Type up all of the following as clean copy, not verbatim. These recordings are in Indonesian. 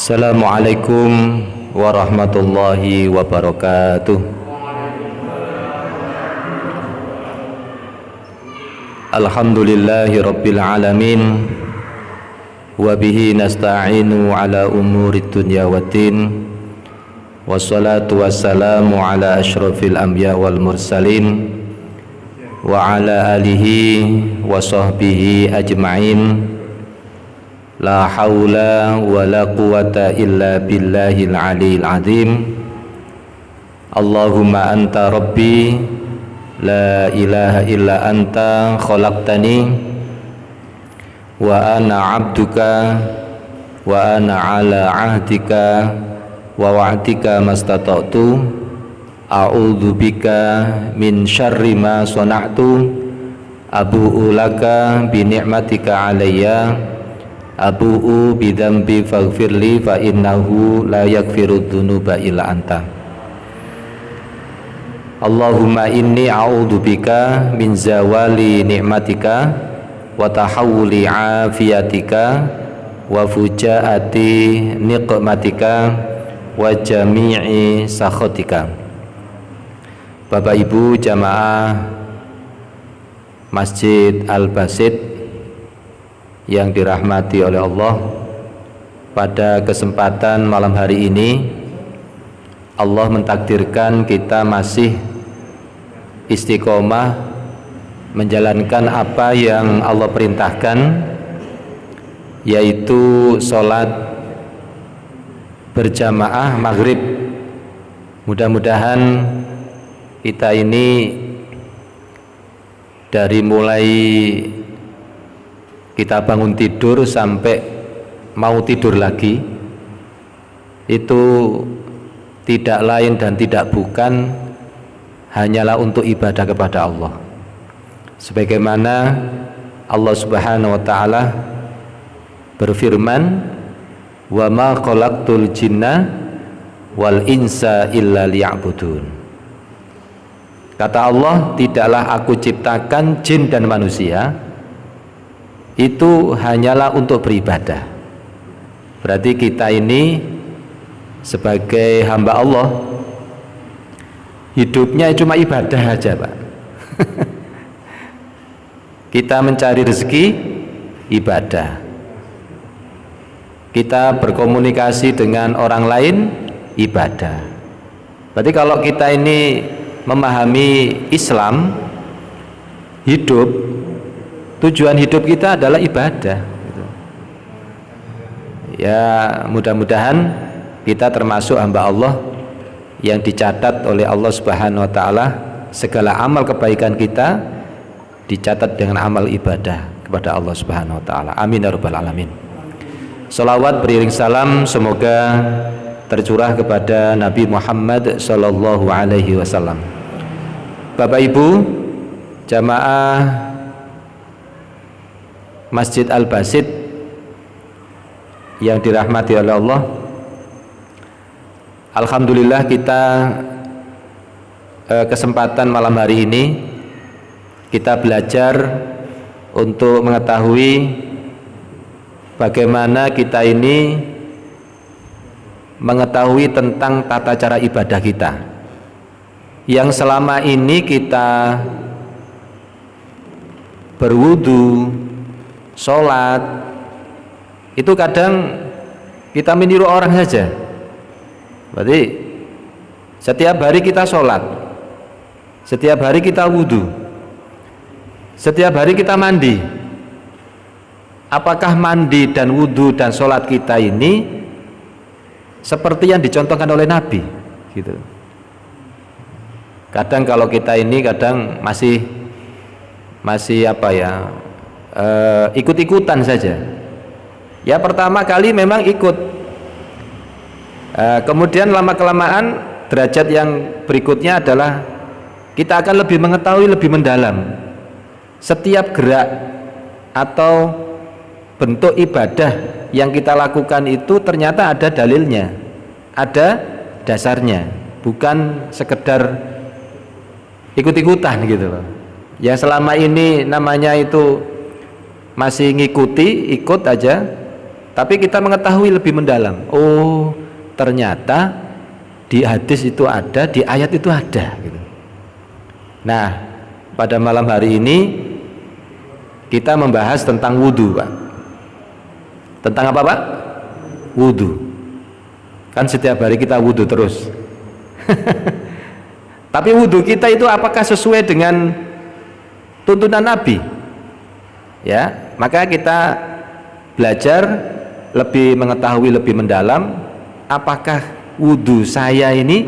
Assalamualaikum warahmatullahi wabarakatuh. Alhamdulillahi rabbil alamin. Wabihi nasta'inu ala umuri dunya waddin. Wassalatu wassalamu ala ashrafil anbiya wal mursalin wa ala alihi wa sahbihi ajma'in. La haula wa la quwata illa billahil aliyil azim. Allahumma anta rabbi la ilaha illa anta khalaqtani wa ana abduka wa ana ala ahdika wa wa'dika mastata'tu a'udzu bika min syarri ma sana'tu abu'u laka bi ni'matika alayya abu'u bidambi faghfirli fa innahu la yaghfiru dzunuba illa anta. Allahumma inni a'udzu bika min zawali ni'matika wa tahawuli afiyatika wa fujaati niqmatika wa jami'i sakhatika. Bapak Ibu jamaah Masjid Al-Basit yang dirahmati oleh Allah, pada kesempatan malam hari ini Allah mentakdirkan kita masih istiqomah menjalankan apa yang Allah perintahkan, yaitu sholat berjamaah maghrib. Mudah-mudahan kita ini dari mulai kita bangun tidur sampai mau tidur lagi itu tidak lain dan tidak bukan hanyalah untuk ibadah kepada Allah, sebagaimana Allah Subhanahu wa taala berfirman, wa ma khalaqtul jinna wal insa illa liya'budun. Kata Allah, tidaklah aku ciptakan jin dan manusia itu hanyalah untuk beribadah. Berarti kita ini sebagai hamba Allah hidupnya cuma ibadah aja, Pak. Kita mencari rezeki ibadah, kita berkomunikasi dengan orang lain ibadah. Berarti kalau kita ini memahami Islam, tujuan hidup kita adalah ibadah. Ya, mudah-mudahan kita termasuk hamba Allah yang dicatat oleh Allah Subhanahu wa taala, segala amal kebaikan kita dicatat dengan amal ibadah kepada Allah Subhanahu wa taala. Amin ya rabbal alamin. Salawat beriring salam semoga tercurah kepada Nabi Muhammad sallallahu alaihi wasallam. Bapak Ibu jamaah Masjid Al-Basit yang dirahmati oleh Allah, alhamdulillah kita kesempatan malam hari ini kita belajar untuk mengetahui bagaimana kita ini mengetahui tentang tata cara ibadah kita yang selama ini kita berwudu, sholat, itu kadang kita meniru orang saja. Berarti setiap hari kita sholat, setiap hari kita wudhu, setiap hari kita mandi. Apakah mandi dan wudhu dan sholat kita ini seperti yang dicontohkan oleh Nabi? Gitu. Kadang kalau kita ini kadang masih apa ya, ikut-ikutan saja. Ya, pertama kali memang ikut, kemudian lama-kelamaan derajat yang berikutnya adalah kita akan lebih mengetahui lebih mendalam setiap gerak atau bentuk ibadah yang kita lakukan itu ternyata ada dalilnya, ada dasarnya, bukan sekedar ikut-ikutan gitu loh. Ya, selama ini namanya itu masih ngikuti, ikut aja, tapi kita mengetahui lebih mendalam. Oh, ternyata di hadis itu ada, di ayat itu ada gitu. Nah, pada malam hari ini kita membahas tentang wudhu, Pak. Tentang apa, Pak? Wudhu. Kan setiap hari kita wudhu terus. Tapi wudhu kita itu apakah sesuai dengan tuntunan Nabi? Ya, maka kita belajar lebih mengetahui lebih mendalam apakah wudhu saya ini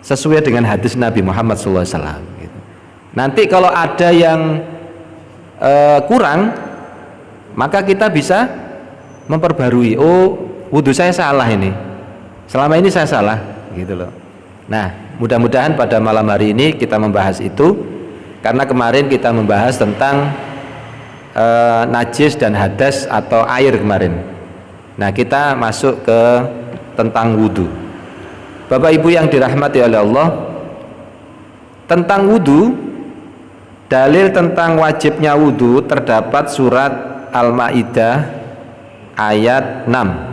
sesuai dengan hadis Nabi Muhammad SAW. Gitu. Nanti kalau ada yang kurang, maka kita bisa memperbarui. Oh, wudhu saya salah ini. Selama ini saya salah, gitu loh. Nah, mudah-mudahan pada malam hari ini kita membahas itu, karena kemarin kita membahas tentang najis dan hadas atau air kemarin. Nah, kita masuk ke tentang wudhu. Bapak Ibu yang dirahmati oleh Allah, tentang wudhu, dalil tentang wajibnya wudhu terdapat surat Al-Maidah ayat 6.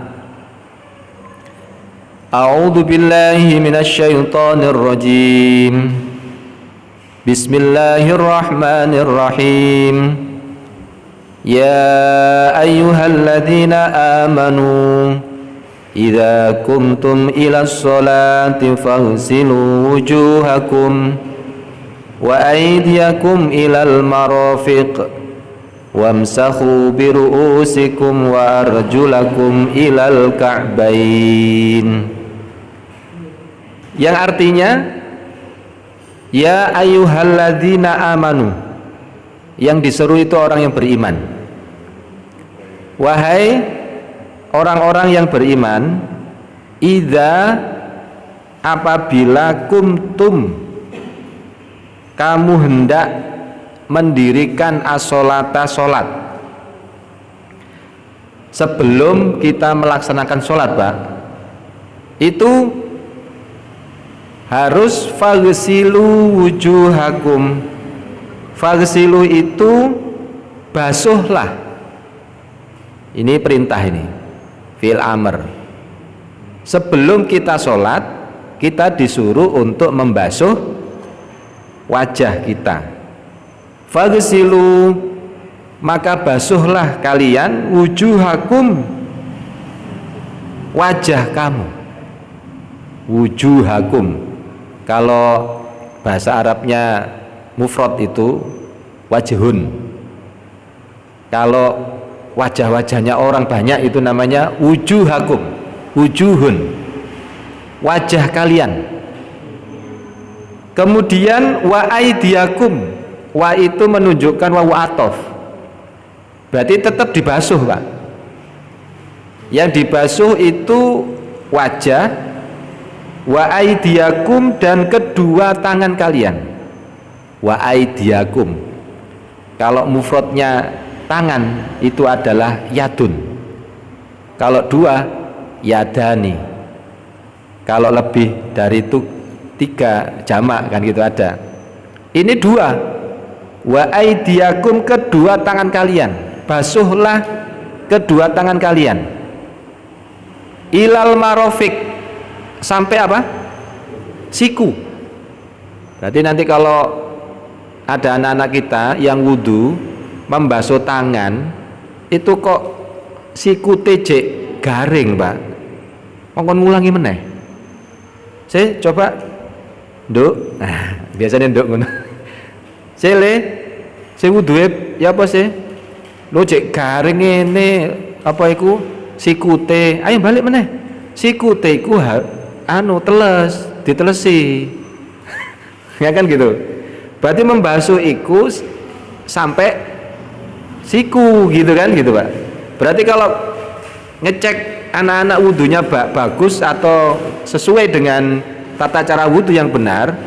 A'udzu billahi minasyaitonir rajim. Bismillahirrahmanirrahim. Ya ayyuhalladzina amanu idza qumtum ilas sholati faghsilu wujuhakum wa aydiyakum ilal marafiq wamsahu biru'usikum wa arjulakum ilal ka'bain. Yang artinya, ya ayyuhalladzina amanu, yang diseru itu orang yang beriman. Wahai orang-orang yang beriman, idza, apabila kumtum, kamu hendak mendirikan as-sholata, sholat. Sebelum kita melaksanakan sholat, Pak, itu harus faghsilu wujuhakum. Faghsilu itu basuhlah. Ini perintah, ini fi'il amr. Sebelum kita sholat, kita disuruh untuk membasuh wajah kita. Faghsilu, maka basuhlah kalian wujuhakum, wajah kamu. Wujuhakum, kalau bahasa Arabnya mufrad itu wajhun. Kalau wajah-wajahnya orang banyak itu namanya wujuhakum, wujuhun, wajah kalian. Kemudian wa aidiakum, wa itu menunjukkan wawu atof, berarti tetap dibasuh, Pak. Yang dibasuh itu wajah, wa aidiakum, dan kedua tangan kalian. Wa aidiakum, kalau mufradnya tangan itu adalah yadun, kalau dua yadani, kalau lebih dari itu tiga jamak kan gitu ada. Ini dua, wa aidiakum, kedua tangan kalian, basuhlah kedua tangan kalian, ilal marofik, sampai apa? Siku. Berarti nanti kalau ada anak-anak kita yang wudhu membasuh tangan itu kok siku tejek garing, Pak, mongkon ngulangi meneh. Saya coba nduk. Nah, biasanya nduk ngono. Sele, saya wudhuke ya apa sih? Lo cek garing ngene apa iku sikute. Ayo balik meneh. Sikute iku anu teles, ditelesi. Ya kan gitu. Berarti membasuh iku sampai siku gitu kan gitu, Pak. Berarti kalau ngecek anak-anak wudhunya bagus atau sesuai dengan tata cara wudhu yang benar,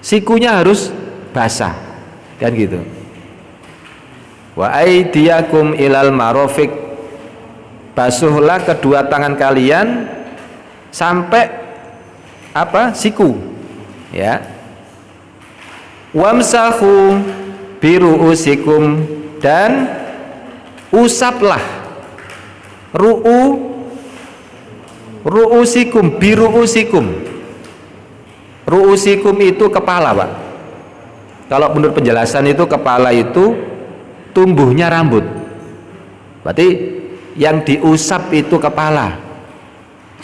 sikunya harus basah kan gitu. Wa aidiyakum ilal marofik, basuhlah kedua tangan kalian sampai apa? Siku, ya. Wamsahu biru'usikum, dan usaplah, ru'usikum biru'usikum. Ru'usikum itu kepala, Pak. Kalau menurut penjelasan itu kepala itu tumbuhnya rambut. Berarti yang diusap itu kepala.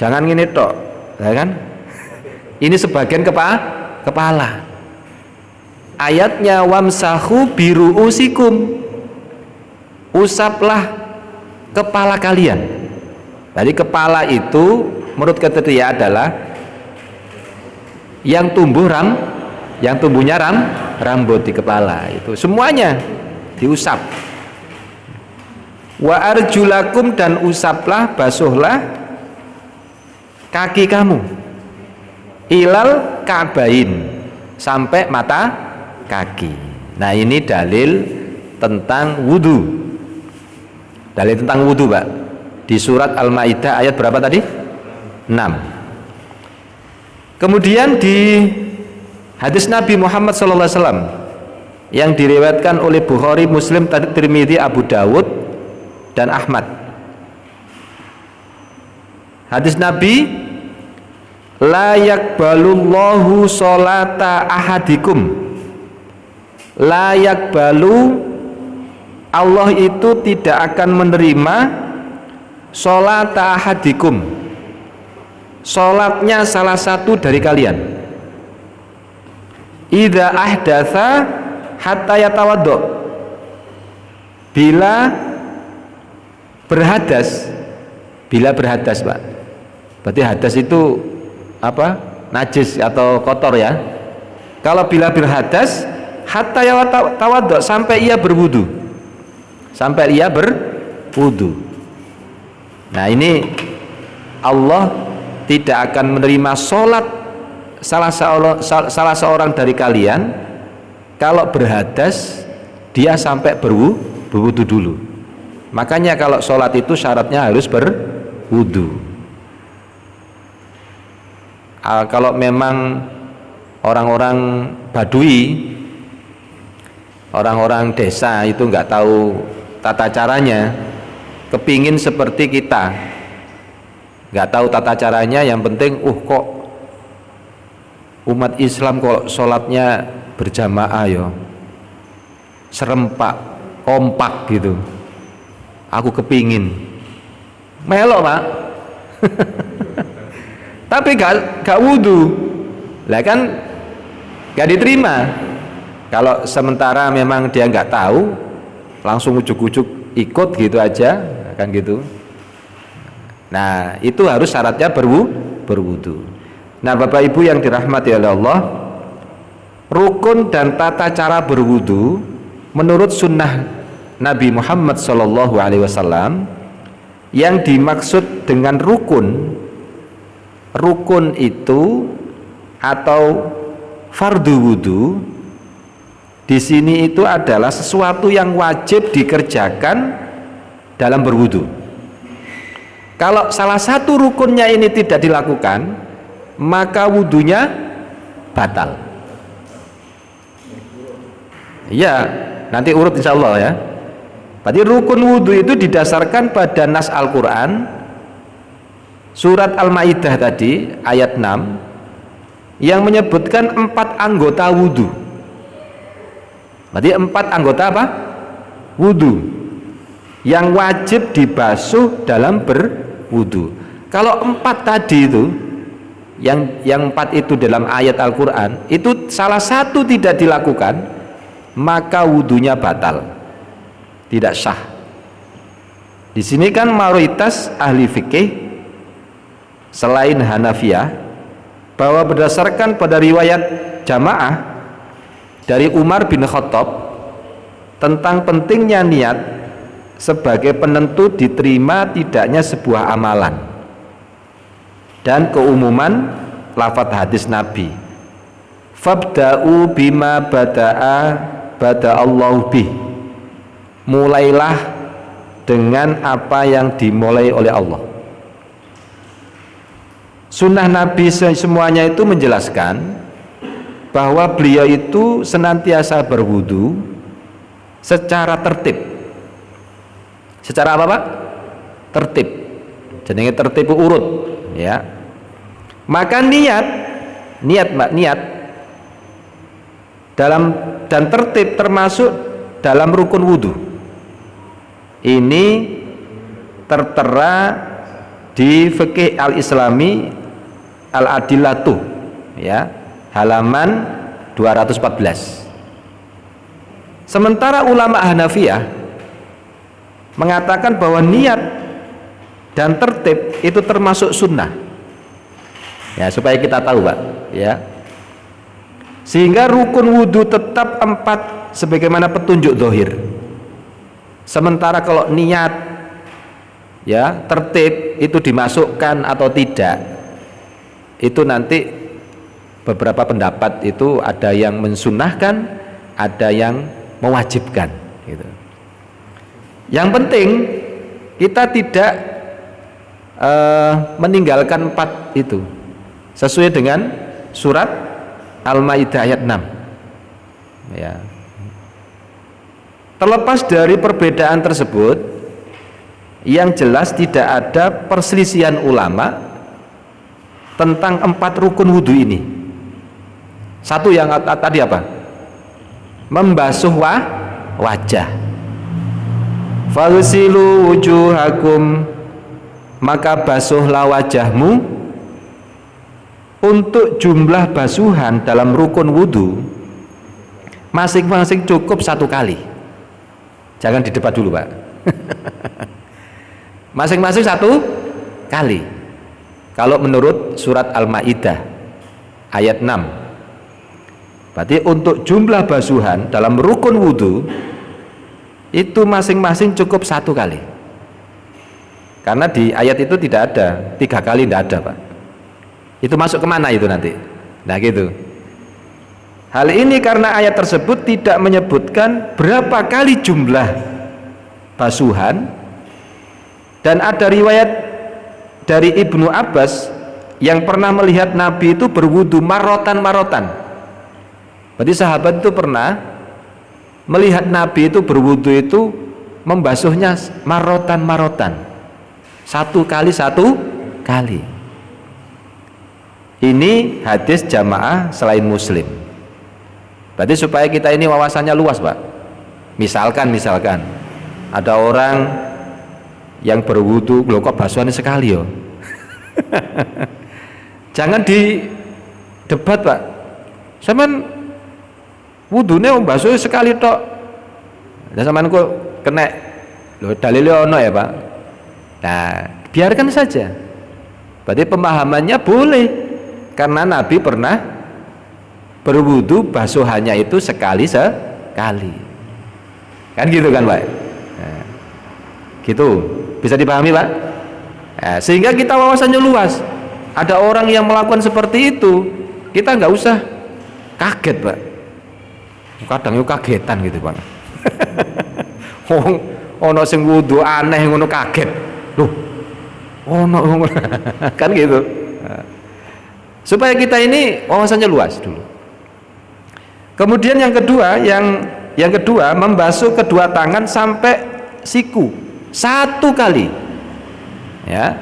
Jangan gini tok, ya kan? Ini sebagian kepala. Ayatnya wamsahu biru'usikum. Usaplah kepala kalian. Jadi kepala itu menurut ketentuan adalah yang tumbuhnya rambut di kepala, itu semuanya diusap. Wa arjulakum, dan usaplah, basuhlah kaki kamu, ilal ka'bain, sampai mata kaki. Nah, ini dalil tentang wudu. Dalil tentang wudu, Pak, di surat Al-Maidah ayat berapa tadi? 6. Kemudian di hadis Nabi Muhammad SAW yang diriwayatkan oleh Bukhari, Muslim, Tirmidzi, Abu Dawud, dan Ahmad. Hadis Nabi, la yakbalullahu sholata ahadikum. La yakbalu, Allah itu tidak akan menerima sholata ahadikum, sholatnya salah satu dari kalian. Idza ahdatsa hatta yatawaddo, bila berhadas, Pak. Berarti hadas itu apa? Najis atau kotor, ya. Kalau bila berhadas hatta yatawaddo, sampai ia berwudu. Nah, ini Allah tidak akan menerima sholat salah seorang dari kalian kalau berhadas dia sampai berwudu dulu. Makanya kalau sholat itu syaratnya harus berwudu. Kalau memang orang-orang Badui, orang-orang desa itu nggak tahu tata caranya, kepingin seperti kita, nggak tahu tata caranya, yang penting kok umat Islam kok sholatnya berjamaah yo, serempak, kompak gitu, aku kepingin melok, Pak. Tapi gak wudu lah, kan gak diterima. Kalau sementara memang dia nggak tahu, langsung ujuk-ujuk ikut gitu aja, kan gitu. Nah, itu harus syaratnya berwudu. Nah, Bapak Ibu yang dirahmati oleh Allah, rukun dan tata cara berwudu menurut sunnah Nabi Muhammad SAW, yang dimaksud dengan rukun itu atau fardu wudu di sini itu adalah sesuatu yang wajib dikerjakan dalam berwudu. Kalau salah satu rukunnya ini tidak dilakukan, maka wudunya batal. Iya, nanti urut insya Allah, ya. Berarti rukun wudu itu didasarkan pada nas Al-Quran, surat Al-Maidah tadi ayat 6, yang menyebutkan 4 anggota wudu. Berarti 4 anggota apa? Wudu yang wajib dibasuh dalam berwudu. Kalau 4 tadi itu, yang 4 itu dalam ayat Al-Quran itu salah satu tidak dilakukan, maka wudunya batal, tidak sah. Di sini kan mayoritas ahli fikih selain Hanafiyah bahwa berdasarkan pada riwayat jamaah dari Umar bin Khattab tentang pentingnya niat sebagai penentu diterima tidaknya sebuah amalan, dan keumuman lafadz hadis Nabi, fabda'u bima bada'allahu bih, mulailah dengan apa yang dimulai oleh Allah. Sunnah Nabi semuanya itu menjelaskan bahwa beliau itu senantiasa berwudu secara tertib. Secara apa, Pak? Tertib. jenenge tertib urut, ya. Maka niat dalam dan tertib termasuk dalam rukun wudhu. Ini tertera di Fiqh Al-Islami Al-Adillatu, ya, halaman 214. Sementara ulama Hanafiyah mengatakan bahwa niat dan tertib itu termasuk sunnah, ya, supaya kita tahu, Pak, ya. Sehingga rukun wudhu tetap 4 sebagaimana petunjuk zahir. Sementara kalau niat, ya, tertib itu dimasukkan atau tidak, itu nanti beberapa pendapat itu ada yang mensunnahkan, ada yang mewajibkan, gitu. Yang penting kita tidak meninggalkan 4 itu, sesuai dengan surat Al-Maidah ayat 6, ya. Terlepas dari perbedaan tersebut, yang jelas tidak ada perselisihan ulama tentang 4 rukun wudhu ini. Satu yang tadi apa? Membasuh wajah. Faghsilu wujuhakum, maka basuhlah wajahmu. Untuk jumlah basuhan dalam rukun wudhu masing-masing cukup 1 kali. Jangan di depan dulu, Pak. Masing-masing 1 kali. Kalau menurut surat Al-Maidah ayat 6, berarti untuk jumlah basuhan dalam rukun wudhu itu masing-masing cukup 1 kali. Karena di ayat itu tidak ada 3 kali, tidak ada, Pak. Itu masuk kemana itu nanti? Nah, gitu. Hal ini karena ayat tersebut tidak menyebutkan berapa kali jumlah basuhan, dan ada riwayat dari Ibnu Abbas yang pernah melihat Nabi itu berwudu marotan. Berarti sahabat itu pernah melihat Nabi itu berwudu itu membasuhnya marotan. 1 kali 1 kali. Ini hadis jamaah selain Muslim. Berarti supaya kita ini wawasannya luas, Pak. Misalkan ada orang yang berwudu, loh kok basuhannya sekali, yo. Jangan di debat, Pak. Sampean wudune basuh sekali tok. Dan sampean kok kena, loh dalilnya ono ya, Pak. Nah, biarkan saja. Berarti pemahamannya boleh, karena Nabi pernah berwudu basuhannya itu sekali, kan gitu kan, Pak. Nah, gitu bisa dipahami, Pak. Nah, sehingga kita wawasannya luas. Ada orang yang melakukan seperti itu, kita nggak usah kaget, Pak. Kadang itu kagetan gitu, Pak. Ono sing wudu aneh ngono kaget, loh ono kan gitu. Nah, supaya kita ini wawasannya luas dulu. Kemudian yang kedua membasuh kedua tangan sampai siku 1 kali, ya.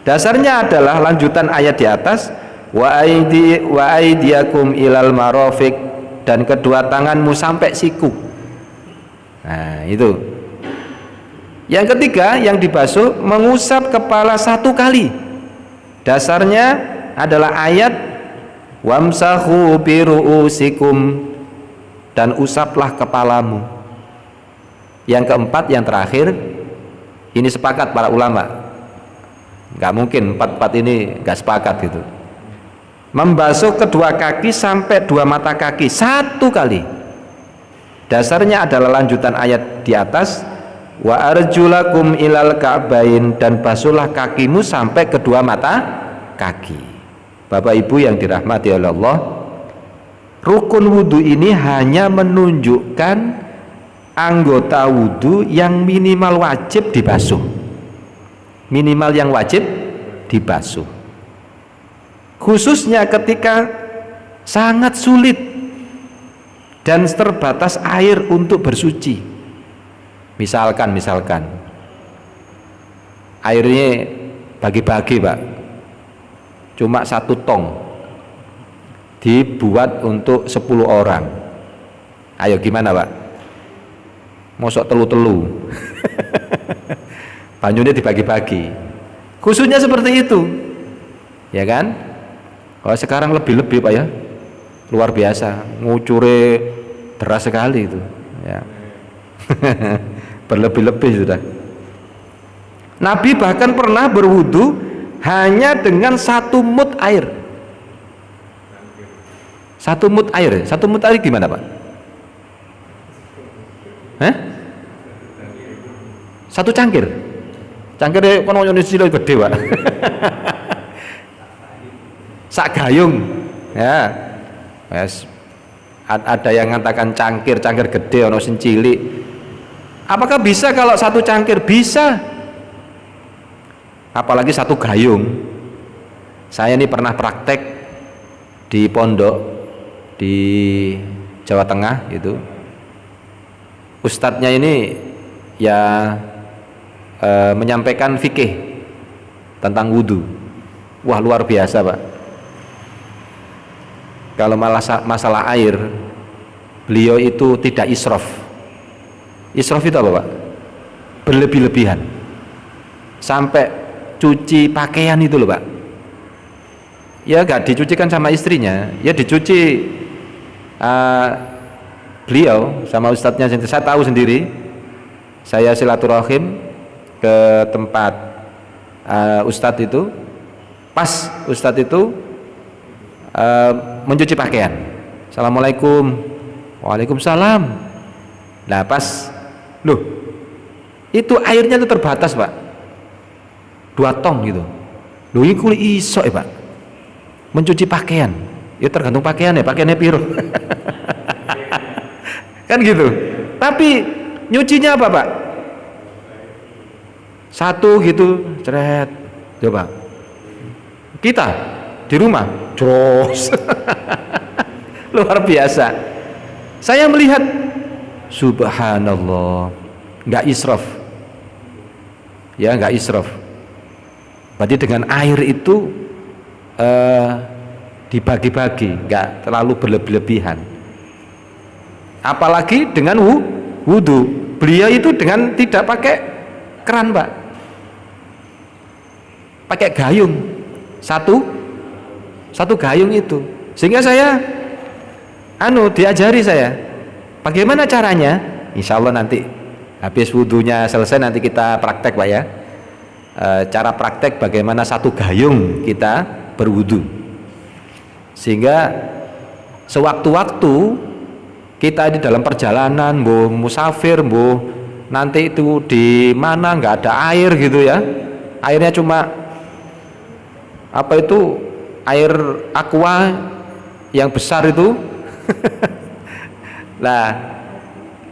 Dasarnya adalah lanjutan ayat di atas, wa aydiyakum ilal marafiq, dan kedua tanganmu sampai siku. Nah, itu. Yang ketiga yang dibasuh mengusap kepala 1 kali. Dasarnya adalah ayat wamsahu biru'usikum, dan usaplah kepalamu. Yang keempat, yang terakhir, ini sepakat para ulama, nggak mungkin 4 ini nggak sepakat gitu. Membasuh kedua kaki sampai 2 mata kaki 1 kali. Dasarnya adalah lanjutan ayat di atas, wa arjulakum ilal ka'bain, dan basuhlah kakimu sampai kedua mata kaki. Bapak Ibu yang dirahmati oleh Allah, rukun wudhu ini hanya menunjukkan anggota wudhu yang minimal wajib dibasuh. Minimal yang wajib dibasuh. Khususnya ketika sangat sulit dan terbatas air untuk bersuci. Misalkan airnya bagi-bagi Pak, cuma 1 tong dibuat untuk 10 orang. Ayo gimana Pak? Mosok telu-telu banyunya dibagi-bagi, khususnya seperti itu ya kan. Kalau sekarang lebih-lebih Pak ya, luar biasa, ngucure deras sekali itu ya. Berlebih-lebih sudah. Nabi bahkan pernah berwudu hanya dengan 1 mud air. 1 mud air. 1 mud air gimana Pak? Hah? 1 cangkir. Cangkirnya kono Indonesia gede Pak. Sak gayung. Ya. Yes. Ada yang mengatakan cangkir gede, ono sing cilik. Apakah bisa kalau 1 cangkir? Bisa. Apalagi 1 gayung. Saya ini pernah praktek di pondok di Jawa Tengah itu. Ustadznya ini ya menyampaikan fikih tentang wudhu. Wah, luar biasa Pak. Kalau masalah air, beliau itu tidak israf. Israf itu apa Pak? Berlebih-lebihan. Sampai cuci pakaian itu loh Pak. Ya gak dicucikan sama istrinya, ya dicuci beliau sama ustadznya. Saya tahu sendiri, saya silaturahim ke tempat ustadz itu, pas ustadz itu mencuci pakaian. Assalamualaikum. Waalaikumsalam. Nah pas, loh itu airnya itu terbatas Pak, 2 tong gitu. Loh ini kuli iso ya Pak, mencuci pakaian. Ya tergantung pakaian ya, pakaiannya piro. Kan gitu. Tapi nyucinya apa Pak? 1 gitu, ceret. Coba kita di rumah terus. Luar biasa. Saya melihat subhanallah, nggak israf ya, nggak israf. Berarti dengan air itu dibagi-bagi, nggak terlalu berlebihan. Apalagi dengan wudhu, beliau itu dengan tidak pakai keran Pak, pakai gayung, satu gayung itu. Sehingga saya diajari saya bagaimana caranya. Insya Allah nanti habis wudhunya selesai nanti kita praktek Pak ya, cara praktek bagaimana 1 gayung kita berwudhu, sehingga sewaktu-waktu kita di dalam perjalanan, musafir, nanti itu di mana nggak ada air gitu ya, airnya cuma apa itu, air aqua yang besar itu. Nah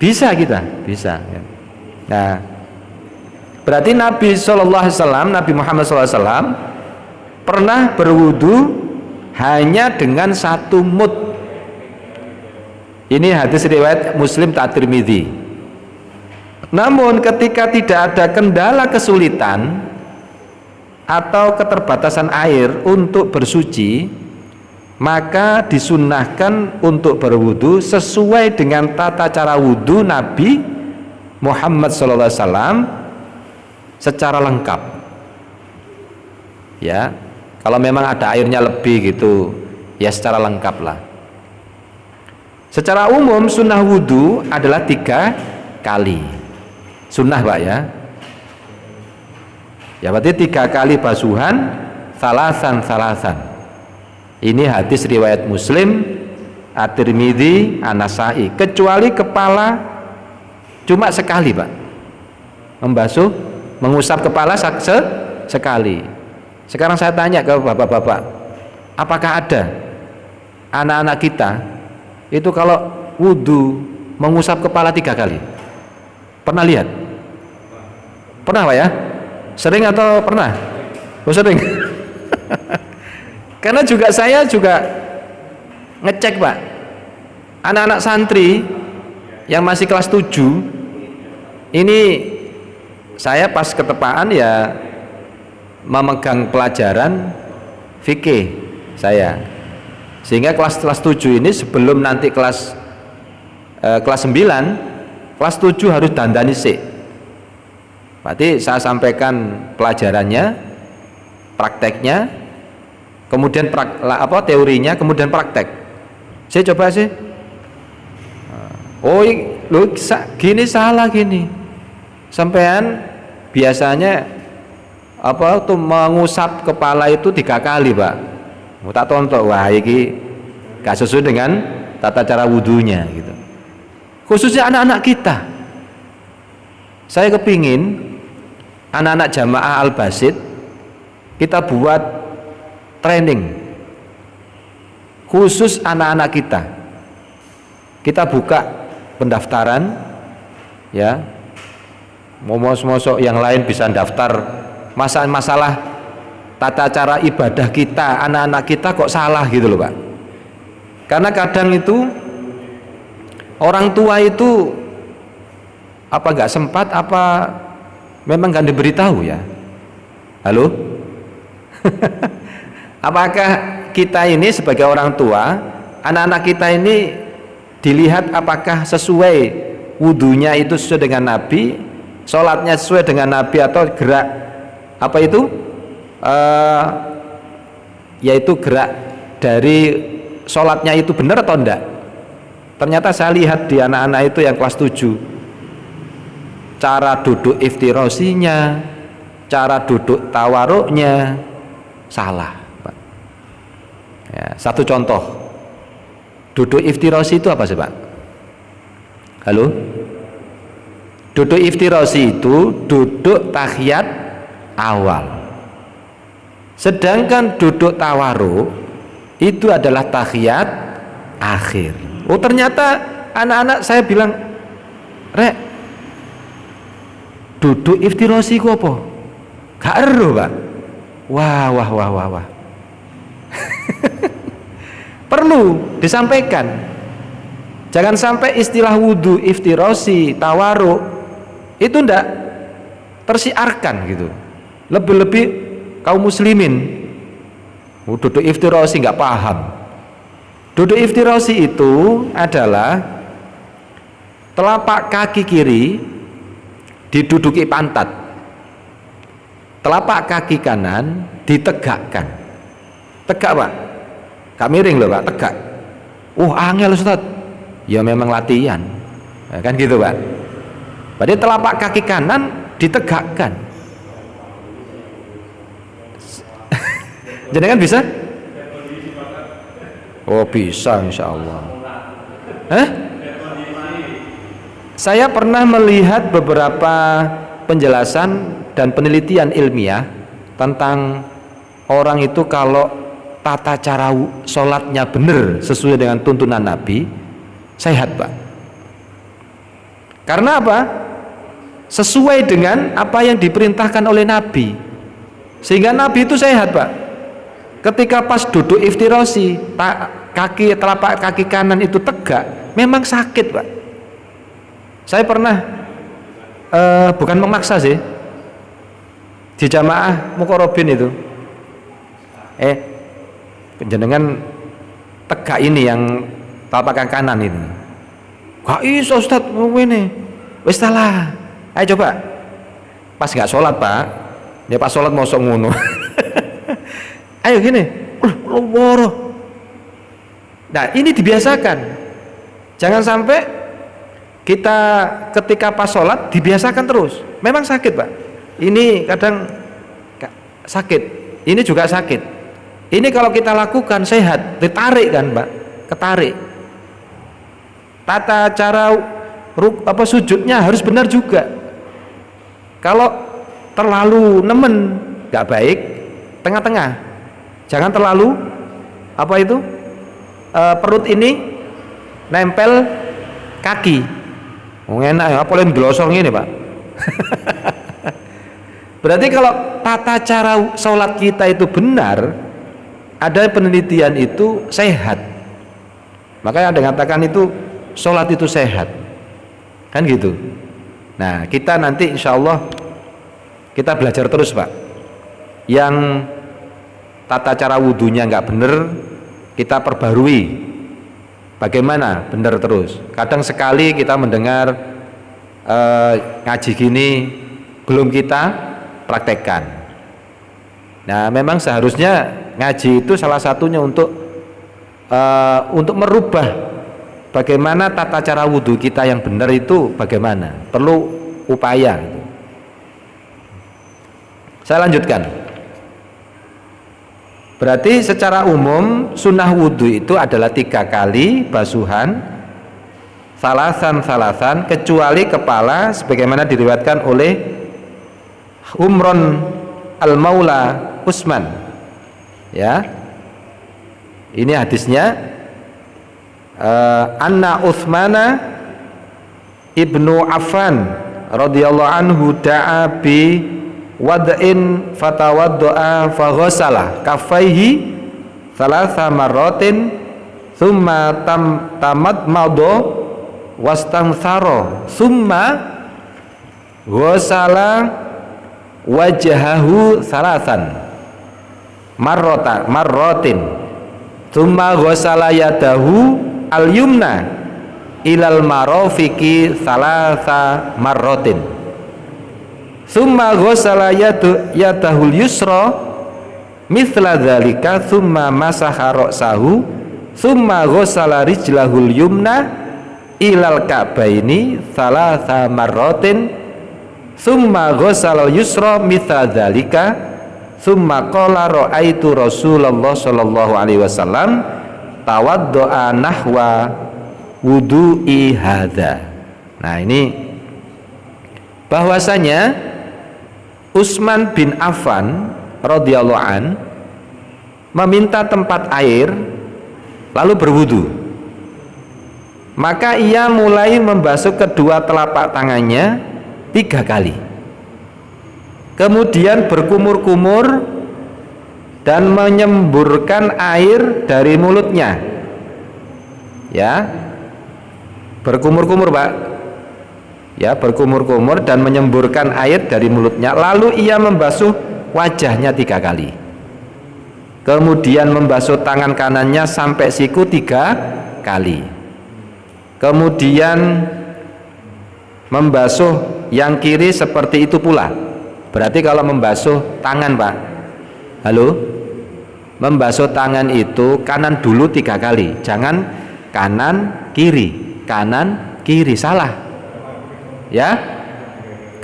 bisa kita, bisa ya. Nah berarti Nabi SAW, Nabi Muhammad SAW pernah berwudu hanya dengan 1 mud. Ini hadis riwayat Muslim dan Tirmidzi. Namun ketika tidak ada kendala kesulitan atau keterbatasan air untuk bersuci, maka disunnahkan untuk berwudu sesuai dengan tata cara wudu Nabi Muhammad SAW secara lengkap. Ya, kalau memang ada airnya lebih gitu, ya secara lengkap lah. Secara umum sunnah wudu adalah 3 kali. Sunnah Pak ya. Ya berarti 3 kali basuhan, salasan. Ini hadis riwayat Muslim, At-Tirmidzi, An-Nasai. Kecuali kepala cuma sekali Pak, membasuh, mengusap kepala sekali. Sekarang saya tanya ke bapak-bapak, apakah ada anak-anak kita itu kalau wudhu mengusap kepala 3 kali? Pernah lihat? Pernah Pak ya? Sering atau pernah? Oh sering. Karena saya juga ngecek Pak, anak-anak santri yang masih kelas 7 ini, saya pas ketepaan ya memegang pelajaran fikih saya, sehingga kelas 7 ini sebelum nanti kelas 9, kelas 7 harus dandani sik. Berarti saya sampaikan pelajarannya, prakteknya, kemudian teorinya, kemudian praktek. Saya coba sih. Oh, lu gini salah gini. Sampean biasanya tuh mengusap kepala itu 3 kali, Pak. Mau tak tonton, wah ini gak sesuai dengan tata cara wudunya gitu. Khususnya anak-anak kita. Saya kepingin anak-anak jamaah Al-Basit kita buat training khusus anak-anak kita. Kita buka pendaftaran, ya. Mosok yang lain bisa daftar masalah tata cara ibadah kita, anak-anak kita kok salah gitu loh, Pak. Karena kadang itu orang tua itu apa nggak sempat, apa memang nggak diberitahu ya. Halo? Apakah kita ini sebagai orang tua, anak-anak kita ini dilihat apakah sesuai wudunya itu sesuai dengan Nabi, sholatnya sesuai dengan Nabi, atau gerak apa itu yaitu gerak dari sholatnya itu benar atau enggak. Ternyata saya lihat di anak-anak itu yang kelas 7, cara duduk iftirosinya, cara duduk tawaruknya salah, Pak. Ya, satu contoh, duduk iftirosi itu apa sih, Pak? Halo? Duduk iftirosi itu duduk tahiyat awal, sedangkan duduk tawaruk itu adalah tahiyat akhir. Oh, ternyata anak-anak saya bilang, Rek, duduk iftirosi ku apa? Gak ero, Pak. Wah. Perlu disampaikan. Jangan sampai istilah wudu, iftirosi, tawaruk itu ndak tersiarkan gitu. Lebih-lebih kaum muslimin duduk iftirosi nggak paham. Duduk iftirosi itu adalah telapak kaki kiri diduduki pantat, telapak kaki kanan ditegakkan. Tegak, Pak. Gak miring loh, Pak, tegak. Angel Ustaz. Ya memang latihan, ya, kan gitu, Pak. Berarti telapak kaki kanan ditegakkan. Jadi kan bisa? Oh, bisa, insya Allah. Saya pernah melihat beberapa penjelasan dan penelitian ilmiah tentang orang itu kalau tata cara sholatnya benar sesuai dengan tuntunan Nabi, sehat, Pak. Karena apa? Sesuai dengan apa yang diperintahkan oleh Nabi, sehingga Nabi itu sehat, Pak. Ketika pas duduk iftirosi, telapak kaki kanan itu tegak, memang sakit, Pak. Saya pernah bukan memaksa sih, di jamaah Mukorobin itu jenengan tegak ini yang telapak kaki kanan ini. Gak iso, Ustaz, ngene. Wis salah. Ayo coba. Pas nggak sholat, Pak. Ya pas sholat mosok ngono. Ayo gini. Loro. Nah, ini dibiasakan. Jangan sampai kita ketika pas sholat dibiasakan terus. Memang sakit, Pak. Ini kadang sakit. Ini juga sakit. Ini kalau kita lakukan sehat, ditarik kan, Pak. Ketarik. Tata cara sujudnya harus benar juga. Kalau terlalu nemen nggak baik, tengah-tengah. Jangan terlalu perut ini nempel kaki. Enak ya, apa yang delosor ini, Pak. Berarti kalau tata cara sholat kita itu benar, ada penelitian itu sehat. Makanya ada yang mengatakan itu sholat itu sehat, kan gitu. Nah, kita nanti insya Allah kita belajar terus, Pak. yang tata cara wudhunya nggak bener, kita perbarui. Bagaimana bener terus? Kadang sekali kita mendengar ngaji gini belum kita praktekkan. Nah, memang seharusnya ngaji itu salah satunya untuk merubah bagaimana tata cara wudhu kita yang benar itu bagaimana, perlu upaya. Saya lanjutkan. Berarti secara umum sunnah wudhu itu adalah 3 kali basuhan, salasan kecuali kepala, sebagaimana diriwayatkan oleh Umron al-Maula Utsman. Ya, ini hadisnya. Anna Utsmana ibnu Affan radhiyallahu anhu da'a bi wad'in fatawadda'a faghasala kaffaihi thalatha marratin thumma tamadmada wastanthara thumma ghasala wajhahu thalathan marratin thumma ghasala yadahu al-yumna ilal marafiqi thalatha marratin summa ghasala yadahul yusra mithla dzalika summa masaha ra'sahu summa ghasala rijlahul yumna ilal ka'baini thalatha marratin summa ghasala yusra mithla dzalika summa qala ra'aitu Rasulullah sallallahu alaihi wasallam tawaddo'a nahwa wudu'i hadza. Nah, ini bahwasanya Utsman bin Affan radhiyallahu an meminta tempat air lalu berwudu. Maka ia mulai membasuh kedua telapak tangannya 3 kali. Kemudian berkumur-kumur dan menyemburkan air dari mulutnya. Ya. Berkumur-kumur, Pak. Ya, berkumur-kumur dan menyemburkan air dari mulutnya. Lalu ia membasuh wajahnya 3 kali. Kemudian membasuh tangan kanannya sampai siku 3 kali. Kemudian membasuh yang kiri seperti itu pula. Berarti kalau membasuh tangan, Pak, halo, membasuh tangan itu kanan dulu 3 kali, jangan kanan kiri, salah. Ya,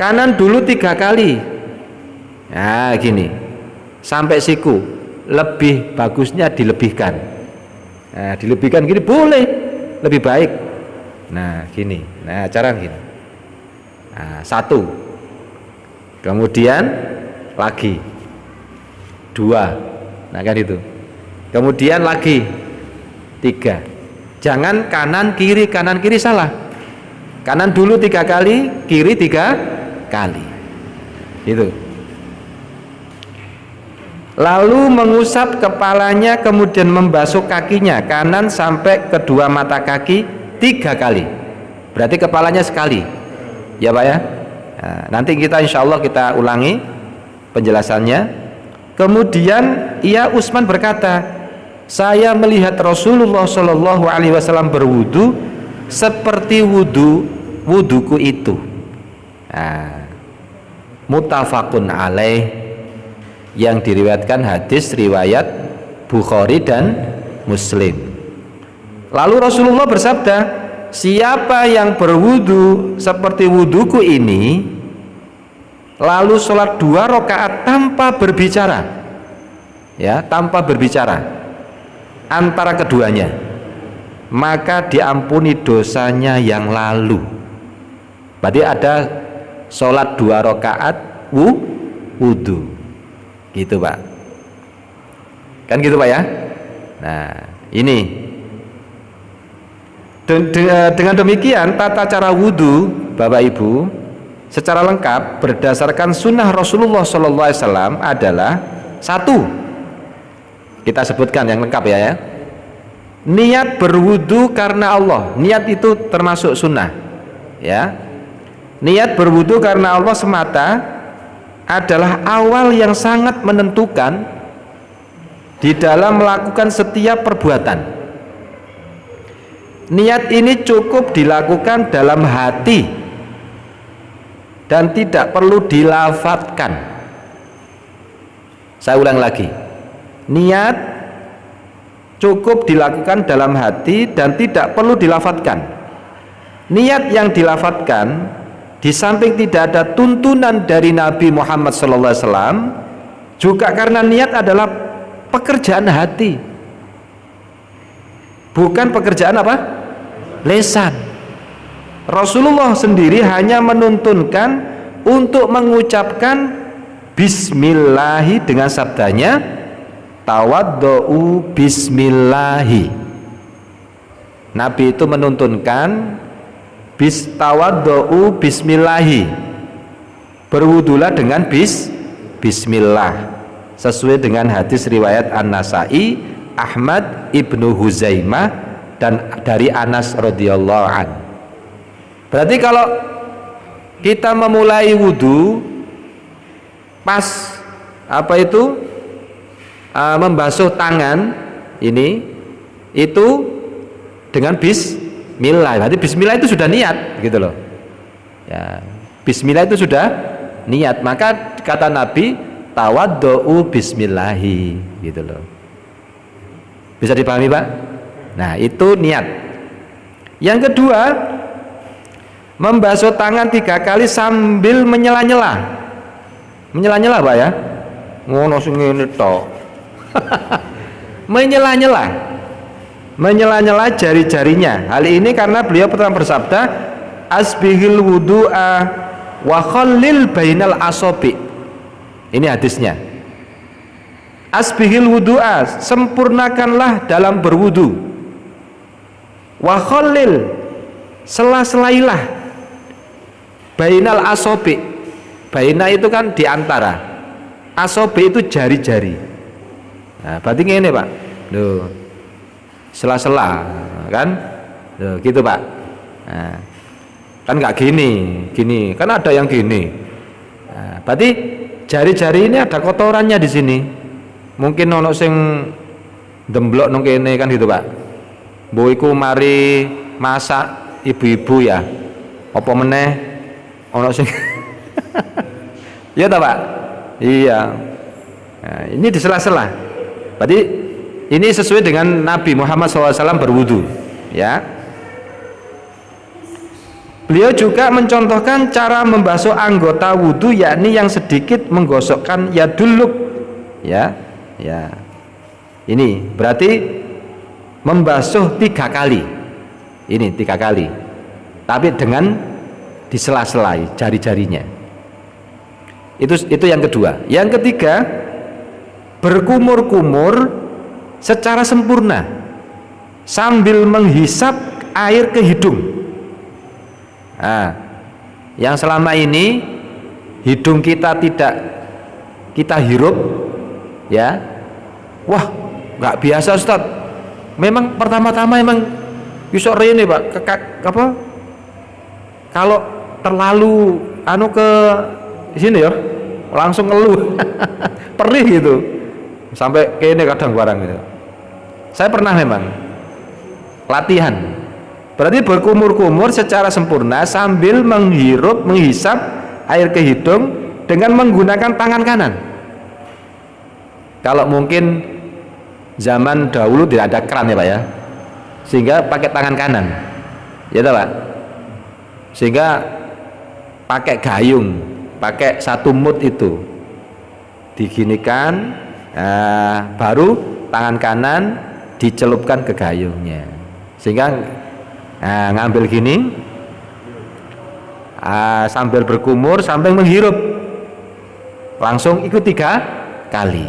kanan dulu 3 kali. Nah, gini sampai siku, lebih bagusnya dilebihkan. Nah, dilebihkan gini boleh, lebih baik. Nah, gini, nah cara gini. Nah, 1, kemudian lagi 2, nah kan itu, kemudian lagi 3. Jangan kanan kiri salah. Kanan dulu 3 kali, kiri 3 kali. Itu. Lalu mengusap kepalanya, kemudian membasuh kakinya kanan sampai kedua mata kaki 3 kali. Berarti kepalanya sekali. Ya, Pak ya. Nah, nanti kita insya Allah kita ulangi penjelasannya. Kemudian Utsman berkata, saya melihat Rasulullah Shallallahu Alaihi Wasallam berwudu seperti wuduku itu. Nah, muttafaqun alaih, yang diriwayatkan hadis riwayat Bukhari dan Muslim. Lalu Rasulullah bersabda, siapa yang berwudu seperti wuduku ini lalu sholat 2 rakaat tanpa berbicara, ya, tanpa berbicara antara keduanya, maka diampuni dosanya yang lalu. Berarti ada sholat 2 rakaat wudu, gitu, Pak. Kan gitu, Pak ya. Nah, ini dengan demikian tata cara wudu, Bapak Ibu, secara lengkap berdasarkan sunnah Rasulullah SAW adalah 1, kita sebutkan yang lengkap ya. Niat berwudu karena Allah, niat itu termasuk sunnah, ya. Niat berwudu karena Allah semata adalah awal yang sangat menentukan di dalam melakukan setiap perbuatan. Niat ini cukup dilakukan dalam hati dan tidak perlu dilafadzkan. Saya ulang lagi, niat cukup dilakukan dalam hati dan tidak perlu dilafadzkan. Niat yang dilafadzkan, di samping tidak ada tuntunan dari Nabi Muhammad SAW, juga karena niat adalah pekerjaan hati, bukan pekerjaan apa? Lisan. Rasulullah sendiri hanya menuntunkan untuk mengucapkan bismillahi dengan sabdanya tawaddu'u bismillahi. Nabi itu menuntunkan tawaddu'u bismillahi, berwudulah dengan bismillah, sesuai dengan hadis riwayat An-Nasai, Ahmad, Ibnu Huzaimah, dan dari Anas radhiyallahu an. Berarti kalau kita memulai wudu pas membasuh tangan ini itu dengan bismillah. Berarti bismillah itu sudah niat gitu loh ya, bismillah itu sudah niat. Maka kata Nabi tawaddu'u bismillahi gitu loh. Bisa dipahami Pak? Nah itu niat. Yang kedua, membasuh tangan 3 kali sambil menyela-nyela. Menyela-nyela Pak ya, ngono sing ngene tok. Menyela-nyela jari-jarinya. Hal ini karena beliau pernah bersabda, asbihil wudu'a wa khallil bainal asobi. Ini hadisnya. Asbihil wudu'a, sempurnakanlah dalam berwudu. Wa khallil, sela-selailah bainal asobi. Baina itu kan diantara, asobi itu jari-jari. Nah, berarti ini Pak, loh, sela-sela kan, loh, gitu Pak. Nah, kan nggak gini, kan ada yang gini. Nah, berarti jari-jari ini ada kotorannya di sini. Mungkin ono sing demblok nang kene kan gitu Pak. Mbok iku mari masak ibu-ibu ya. Apa meneh ono sing iya tak Pak? Iya. Nah, ini di sela-sela. Berarti ini sesuai dengan Nabi Muhammad SAW berwudu ya. Beliau juga mencontohkan cara membasuh anggota wudu, yakni yang sedikit menggosokkan yaduluk ya. Ya. Ini berarti membasuh 3 kali. Ini 3 kali. Tapi dengan disela-selai jari-jarinya. Itu yang kedua. Yang ketiga, berkumur-kumur secara sempurna sambil menghisap air ke hidung. Nah, yang selama ini hidung kita tidak kita hirup ya, wah nggak biasa Ustaz. Memang pertama-tama emang yusok rene Pak, kalau terlalu ke sini ya langsung ngeluh perih gitu sampai ke ini kadang barang gitu. Saya pernah memang latihan, berarti berkumur-kumur secara sempurna sambil menghisap air ke hidung dengan menggunakan tangan kanan. Kalau mungkin zaman dahulu tidak ada keran ya Pak ya, sehingga pakai tangan kanan ya Pak, sehingga pakai gayung, pakai satu mut itu diginikan, baru tangan kanan dicelupkan ke gayungnya, sehingga ngambil gini, sambil berkumur sambil menghirup, langsung ikut 3 kali.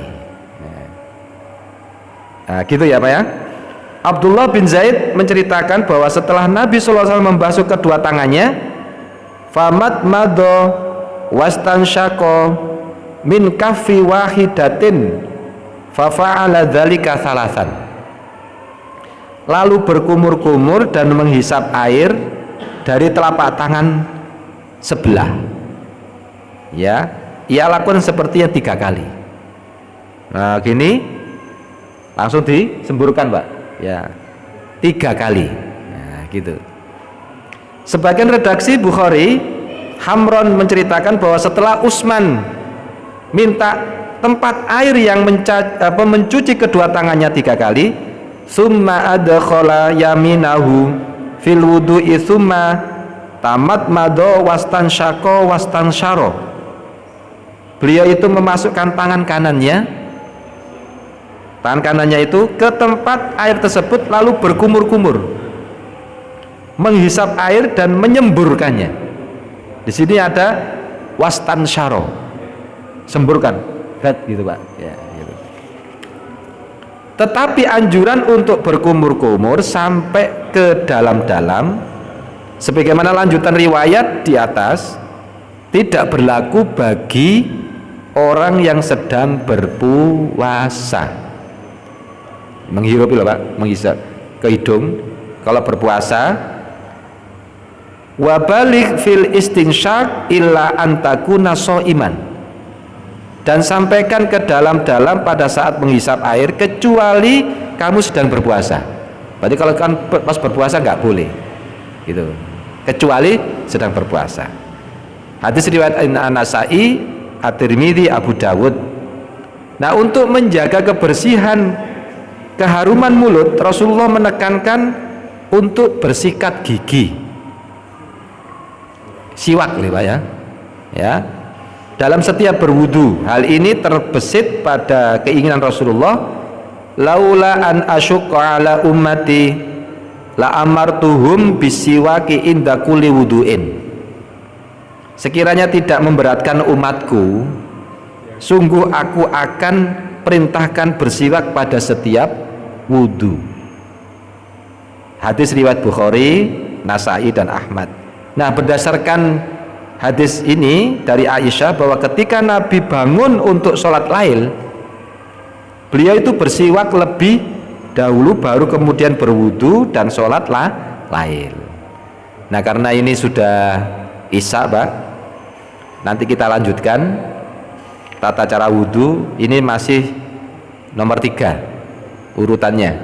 Gitu ya Pak ya. Abdullah bin Zaid menceritakan bahwa setelah Nabi SAW membasuh kedua tangannya, famat mado wastansyaqo min kaffi wahidatin fafa'ala dzalika salasan. Lalu berkumur-kumur dan menghisap air dari telapak tangan sebelah ya, ia lakukan seperti yang 3 kali. Nah gini langsung disemburkan Pak ya, 3 kali. Nah gitu. Sebagian redaksi Bukhari, Hamron menceritakan bahwa setelah Utsman minta tempat air yang mencuci kedua tangannya 3 kali, summa adkhala yaminahu fil wudu'i summa tamat mado wastan syako wastan syaro. Beliau itu memasukkan tangan kanannya itu ke tempat air tersebut lalu berkumur-kumur menghisap air dan menyemburkannya. Di sini ada wastan syaro, semburkan gitu Pak ya, gitu. Tetapi anjuran untuk berkumur-kumur sampai ke dalam-dalam sebagaimana lanjutan riwayat di atas tidak berlaku bagi orang yang sedang berpuasa. Menghirup loh Pak, menghisap ke hidung kalau berpuasa. Wa balik fil istinsyak illa antakuna soiman, dan sampaikan ke dalam-dalam pada saat menghisap air kecuali kamu sedang berpuasa. Berarti kalau kan pas berpuasa nggak boleh gitu, kecuali sedang berpuasa. Hadis riwayat An-Nasa'i, At-Tirmidzi, Abu Dawud. Nah untuk menjaga kebersihan keharuman mulut, Rasulullah menekankan untuk bersikat gigi, siwak nih Pak ya dalam setiap berwudu. Hal ini terbesit pada keinginan Rasulullah, laula an asyqa ala ummati la amartuhum bisiwaki inda kulli wudu'in. Sekiranya tidak memberatkan umatku, sungguh aku akan perintahkan bersiwak pada setiap wudu. Hadis riwayat Bukhari, Nasa'i dan Ahmad. Nah berdasarkan hadis ini dari Aisyah bahwa ketika Nabi bangun untuk sholat lail, beliau itu bersiwak lebih dahulu baru kemudian berwudu dan sholat lail. Nah karena ini sudah Isya Pak, nanti kita lanjutkan tata cara wudu. Ini masih nomor 3 urutannya,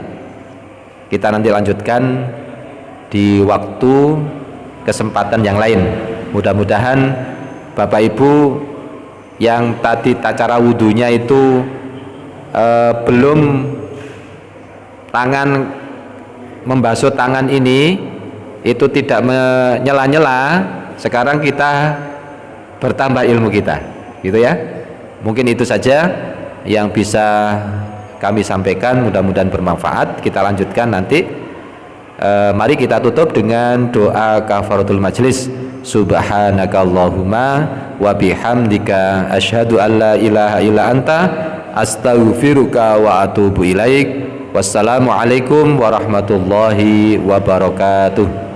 kita nanti lanjutkan di waktu kesempatan yang lain. Mudah-mudahan Bapak Ibu yang tadi tata cara wudunya itu belum membasuh tangan ini itu tidak menyela-nyela, sekarang kita bertambah ilmu kita gitu ya. Mungkin itu saja yang bisa kami sampaikan, mudah-mudahan bermanfaat. Kita lanjutkan nanti. Mari kita tutup dengan doa kafaratul majlis. Subhanakallahumma wa bihamdika asyhadu an la ilaha illa anta astaghfiruka wa atubu ilaik. Wassalamualaikum warahmatullahi wabarakatuh.